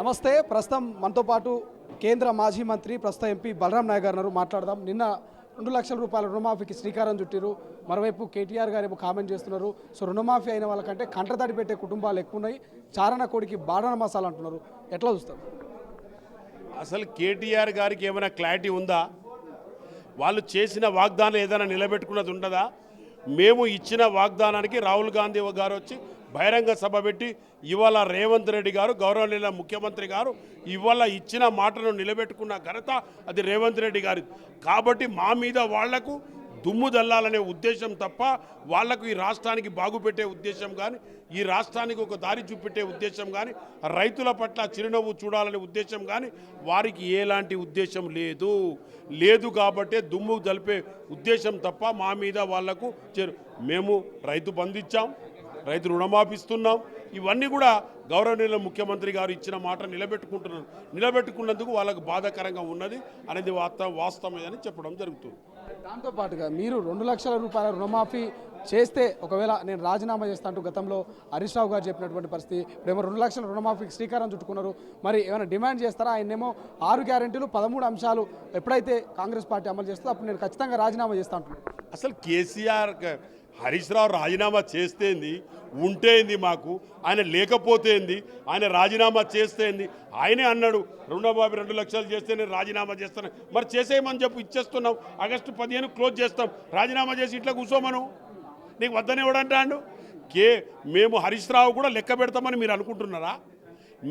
నమస్తే. ప్రస్తుతం మనతో పాటు కేంద్ర మాజీ మంత్రి ప్రస్తుత ఎంపీ బలరాం నాయక్ గారు మాట్లాడదాం. నిన్న 2 లక్షల రూపాయల రుణమాఫీకి శ్రీకారం చుట్టారు. మరోవైపు కేటీఆర్ గారు ఏమో కామెంట్ చేస్తున్నారు. సో రుణమాఫీ అయిన వాళ్ళకంటే కంటతడి పెట్టే కుటుంబాలు ఎక్కువ ఉన్నాయి, చారణ కోడికి బాడన మసాలా అంటున్నారు. ఎట్లా చూస్తారు? అసలు కేటీఆర్ గారికి ఏమైనా క్లారిటీ ఉందా? వాళ్ళు చేసిన వాగ్దానం ఏదైనా నిలబెట్టుకున్నది ఉండదా? మేము ఇచ్చిన వాగ్దానానికి రాహుల్ గాంధీ గారు వచ్చి బహిరంగ సభ పెట్టి ఇవాళ రేవంత్ రెడ్డి గారు గౌరవనీయ ముఖ్యమంత్రి గారు ఇవాళ ఇచ్చిన మాటను నిలబెట్టుకున్న ఘనత అది రేవంత్ రెడ్డి గారి. కాబట్టి మా మీద వాళ్లకు దుమ్ము దల్లాలనే ఉద్దేశం తప్ప వాళ్లకు ఈ రాష్ట్రానికి బాగుపెట్టే ఉద్దేశం కానీ, ఈ రాష్ట్రానికి ఒక దారి చూపెట్టే ఉద్దేశం కానీ, రైతుల పట్ల చిరునవ్వు చూడాలనే ఉద్దేశం కానీ వారికి ఎలాంటి ఉద్దేశం లేదు. కాబట్టే దుమ్ము దలిపే ఉద్దేశం తప్ప మా మీద వాళ్లకు మేము రైతు బంధించాం, రైతు రుణమాపిస్తున్నాం. ఇవన్నీ కూడా గౌరవనీయ ముఖ్యమంత్రి గారు ఇచ్చిన మాట నిలబెట్టుకున్నందుకు వాళ్ళకు బాధాకరంగా ఉన్నది అనేది వాస్తవమే అని చెప్పడం జరుగుతుంది. దాంతోపాటుగా మీరు 2 లక్షల రూపాయల రుణమాఫీ చేస్తే ఒకవేళ నేను రాజీనామా చేస్తా అంటూ గతంలో హరీష్ రావు గారు చెప్పినటువంటి పరిస్థితి. ఇప్పుడేమో 2 లక్షల రుణమాఫీకి శ్రీకారం చుట్టుకున్నారు. మరి ఏమైనా డిమాండ్ చేస్తారా? ఆయనేమో 6 గ్యారెంటీలు 13 అంశాలు ఎప్పుడైతే కాంగ్రెస్ పార్టీ అమలు చేస్తుందో అప్పుడు నేను ఖచ్చితంగా రాజీనామా చేస్తా అంటున్నాను. అసలు కేసీఆర్ హరీష్ రావు రాజీనామా చేస్తేంది, ఉంటేంది, మాకు ఆయన లేకపోతేంది, ఆయన రాజీనామా చేస్తేంది. ఆయనే అన్నాడు రుణమాఫీ 2 లక్షలు చేస్తే నేను రాజీనామా చేస్తాను. మరి చేసేయమని చెప్పు, ఇచ్చేస్తున్నాం. ఆగస్టు 15 క్లోజ్ చేస్తాం. రాజీనామా చేసి ఇట్లా కూర్చోమను, నీకు వద్దని ఎవడంటాడు? మేము హరీష్ రావు కూడా లెక్క పెడతామని మీరు అనుకుంటున్నారా?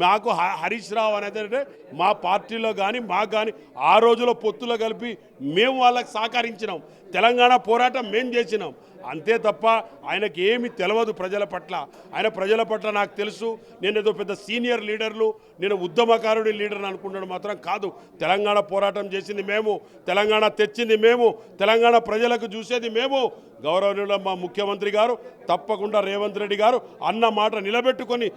మాకు హరీష్ రావు అనేది మా పార్టీలో కానీ మాకు కానీ ఆ రోజులో పొత్తులో కలిపి మేము వాళ్ళకి సహకరించినాం. తెలంగాణ పోరాటం మేము చేసినాం. అంతే తప్ప ఆయనకి ఏమి తెలియదు ప్రజల పట్ల. ఆయన ప్రజల పట్ల నాకు తెలుసు. నేను ఏదో పెద్ద సీనియర్ లీడర్లు, నేను ఉద్యమకారుడి లీడర్ని అనుకున్నాడు మాత్రం కాదు. తెలంగాణ పోరాటం చేసింది మేము, తెలంగాణ తెచ్చింది మేము, తెలంగాణ ప్రజలకు చూసేది మేము. గౌరవనీయుల మా ముఖ్యమంత్రి గారు తప్పకుండా రేవంత్ రెడ్డి గారు అన్న మాట నిలబెట్టుకొని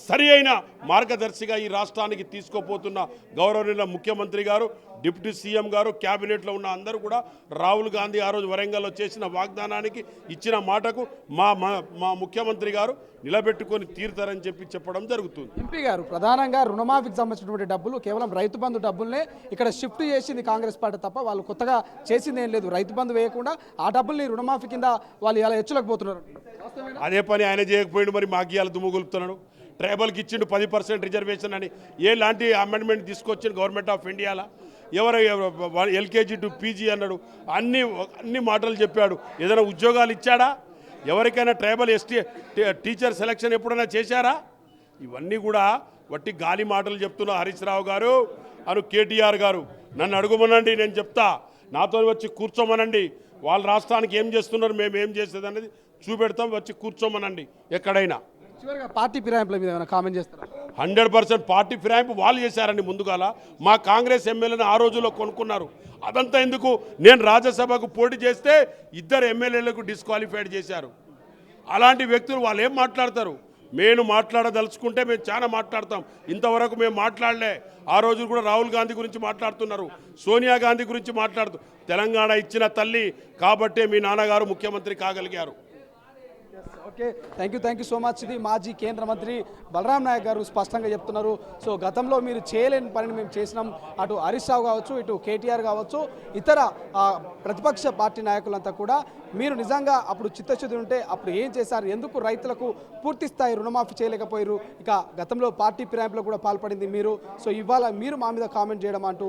సరి అయిన మార్గదర్శిగా ఈ రాష్ట్రానికి తీసుకోపోతున్న గౌరవనీయ ముఖ్యమంత్రి గారు, డిప్యూటీ సీఎం గారు, క్యాబినెట్లో ఉన్న అందరూ కూడా రాహుల్ గాంధీ ఆ రోజు వరంగల్లో చేసిన వాగ్దానానికి ఇచ్చిన మాటకు మా ముఖ్యమంత్రి గారు నిలబెట్టుకొని తీరుతారని చెప్పడం జరుగుతుంది. ఎంపీ గారు ప్రధానంగా రుణమాఫీకి సంబంధించినటువంటి డబ్బులు కేవలం రైతు బంధు డబ్బులనే ఇక్కడ షిఫ్ట్ చేసింది కాంగ్రెస్ పార్టీ తప్ప వాళ్ళు కొత్తగా చేసింది ఏం లేదు. రైతు బంధు వేయకుండా ఆ డబ్బుల్ని రుణమాఫీ కింద వాళ్ళు ఇలా హెచ్చులకపోతున్నారు. అదే పని ఆయన చేయకపోయిండు, మరి మాకు ఇవాళ దుమ్ము గొలుపుతున్నాడు. ట్రైబల్కి ఇచ్చిండు 10% రిజర్వేషన్ అని. ఎలాంటి అమెండ్మెంట్ తీసుకొచ్చిండు గవర్నమెంట్ ఆఫ్ ఇండియాలో? ఎవరు ఎల్కేజీ టు పీజీ అన్నాడు, అన్ని మాటలు చెప్పాడు. ఏదైనా ఉద్యోగాలు ఇచ్చాడా? ఎవరికైనా ట్రైబల్ ఎస్టీ టీచర్ సెలక్షన్ ఎప్పుడైనా చేశారా? ఇవన్నీ కూడా వట్టి గాలి మాటలు చెప్తున్న హరీష్ రావు గారు అను కేటీఆర్ గారు నన్ను అడుగుమనండి, నేను చెప్తా. నాతో వచ్చి కూర్చోమనండి. వాళ్ళ రాష్ట్రానికి ఏం చేస్తున్నారు, మేము ఏం చేసేది అనేది చూపెడతాం. వచ్చి కూర్చోమనండి ఎక్కడైనా. చివరిగా పార్టీ ఫిరాయింపుల మీద ఏమైనా కామెంట్ చేస్తారా? 100% పార్టీ ఫిరాయింపు వాళ్ళు చేశారండి. ముందుగాల మా కాంగ్రెస్ ఎమ్మెల్యేని ఆ రోజుల్లో కొనుక్కున్నారు. అదంతా ఎందుకు? నేను రాజ్యసభకు పోటీ చేస్తే 2 ఎమ్మెల్యేలకు డిస్క్వాలిఫైడ్ చేశారు. అలాంటి వ్యక్తులు వాళ్ళు ఏం మాట్లాడతారు? మేము మాట్లాడదలుచుకుంటే మేము చాలా మాట్లాడతాం. ఇంతవరకు మేము మాట్లాడలే. ఆ రోజు కూడా రాహుల్ గాంధీ గురించి మాట్లాడుతున్నారు, సోనియా గాంధీ గురించి మాట్లాడుతూ. తెలంగాణ ఇచ్చిన తల్లి కాబట్టే మీ నాన్నగారు ముఖ్యమంత్రి కాగలిగారు. Okay, thank you so much. ఇది మాజీ కేంద్ర మంత్రి బలరాం నాయక్ గారు స్పష్టంగా చెప్తున్నారు. సో గతంలో మీరు చేయలేని పనిని మేము చేసినాం. అటు హరీష్ రావు కావచ్చు, ఇటు కేటీఆర్ కావచ్చు, ఇతర ప్రతిపక్ష పార్టీ నాయకులంతా కూడా మీరు నిజంగా అప్పుడు చిత్తశుద్ధి ఉంటే అప్పుడు ఏం చేశారు, ఎందుకు రైతులకు పూర్తి స్థాయి రుణమాఫీ చేయలేకపోయారు, ఇక గతంలో పార్టీ ఫిరాయింపులో కూడా పాల్పడింది మీరు. సో ఇవాళ మీరు మా మీద కామెంట్ చేయడం అంటూ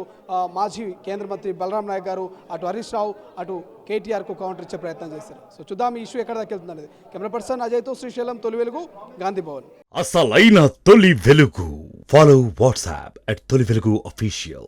మాజీ కేంద్ర మంత్రి బలరాం నాయక్ గారు అటు హరీష్ రావు అటు కేటీఆర్కు కౌంటర్ ఇచ్చే ప్రయత్నం చేశారు. సో చూద్దాం ఈ ఇష్యూ ఎక్కడ దాకా వెళ్తుంది అనేది. కెమెరా పర్సన్ అజయ్తో శ్రీశైలం, తొలి వెలుగు, గాంధీ భవన్. అసలైన తొలి వెలుగు. ఫాలో వాట్సాప్ @తొలి వెలుగు official.